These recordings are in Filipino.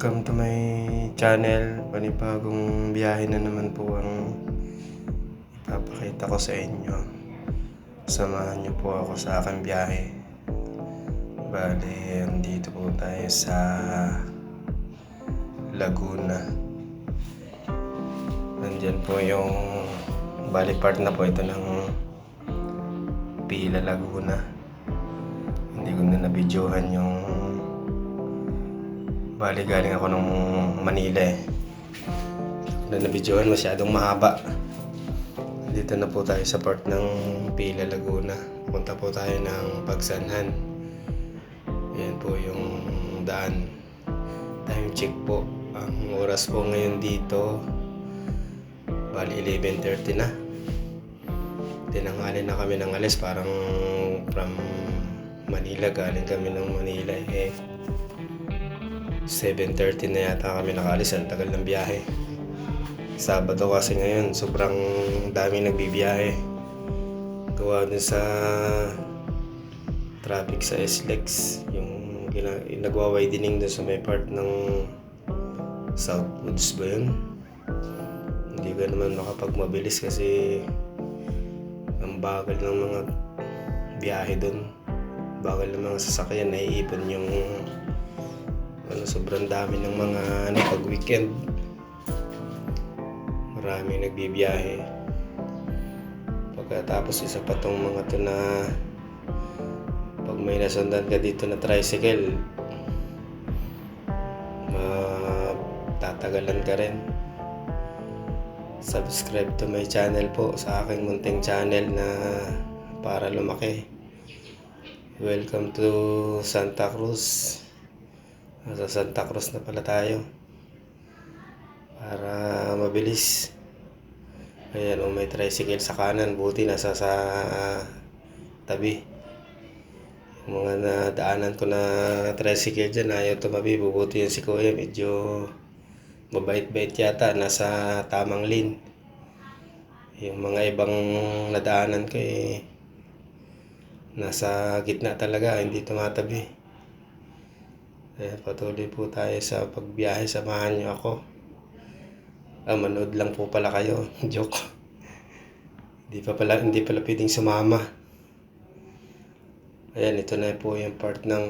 Welcome to my channel. Panibagong biyahe na naman po ang ipapakita ko sa inyo. Samahan niyo po ako sa aking biyahe. Bale, andito po tayo sa Laguna. Nandyan po yung bali part na po ito ng Pila Laguna. Hindi ko na nabidyohan yung bali galing ako ng Manila na nabidyohan, masyadong mahaba. Dito na po tayo sa part ng Pila Laguna. Punta po tayo ng Pagsanhan. Ayan po yung daan. Time check po. Ang oras po ngayon dito bali 11:30 na. Tinanghali na kami ng alis. Parang from Manila, galing kami ng Manila 7:30 na yata kami nakaalis. Ang tagal ng biyahe. Sabado kasi ngayon, sobrang dami nagbibiyahe. Gawa dun sa traffic sa SLEX. Yung nagwa-widening dun sa may part ng Southwoods ba yun? Hindi ka naman makapagmabilis kasi ang bagal ng mga biyahe dun. Bagal ng mga sasakyan, naiipon yung sobrang dami ng mga pag weekend. Maraming nagbibiyahe. Pagkatapos isa pa tong mga to na pag may nasundan ka dito na tricycle, tatagalan ka rin. Subscribe to my channel po, sa aking munting channel na para lumaki. Welcome to Santa Cruz. Sa Santa Cruz na pala tayo para mabilis. Ayan, may tricycle sa kanan, buti nasa sa tabi. Yung mga nadaanan ko na tricycle dyan, ayaw tumabi. Bubuti yan si Kuya, medyo mabait-bait yata, nasa tamang lane. Yung mga ibang nadaanan ko nasa gitna talaga, hindi tumatabi. Patuloy po tayo sa pagbiyahe. Samahan niyo ako. Manood lang po pala kayo. Joke. Hindi pala pwedeng sumama. Ayan, ito na po yung part ng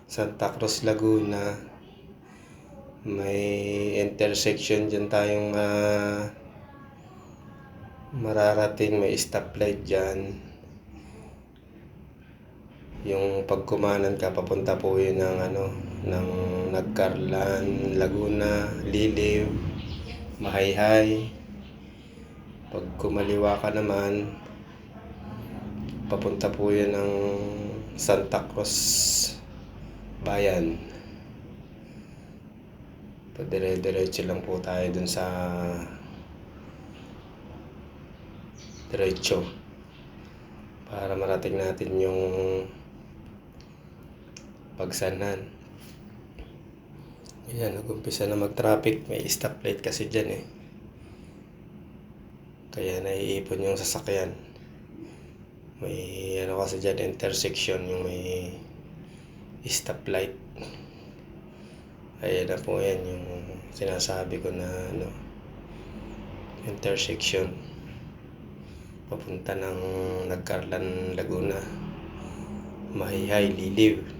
Santa Cruz, Laguna. May intersection dyan tayong mararating. May stoplight dyan. Yung pagkumanan ka, papunta po yun ng Nagcarlan, Laguna, Liliw, Mahayhay. Pag kumaliwa ka naman, papunta po yun ng Santa Cruz Bayan. Padire-diretso lang po tayo dun sa diretso para marating natin yung Pagsanhan. Ayan, nag-umpisa na mag-traffic. May stoplight kasi dyan kaya naiipon yung sasakyan. May kasi dyan, intersection, yung may stoplight. Ayan na po yan, yung sinasabi ko na intersection. Papunta ng Nagcarlan, Laguna, Mahayhay, Liliw.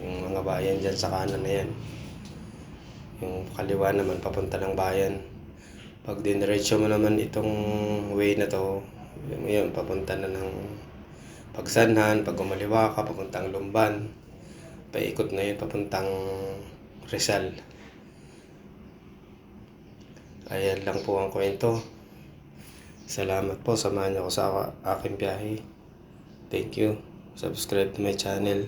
Yung mga bayan dyan sa kanan na yan. Yung kaliwa naman papunta ng bayan. Pag diniretso mo naman itong way na to, yun, papunta na ng Pagsanhan. Pag umaliwa ka, papuntang Lumban. Paikot na yun, papuntang Rizal. Ayan lang po ang kwento. Salamat po, samahan niyo ako sa aking biyahe. Thank you. Subscribe to my channel.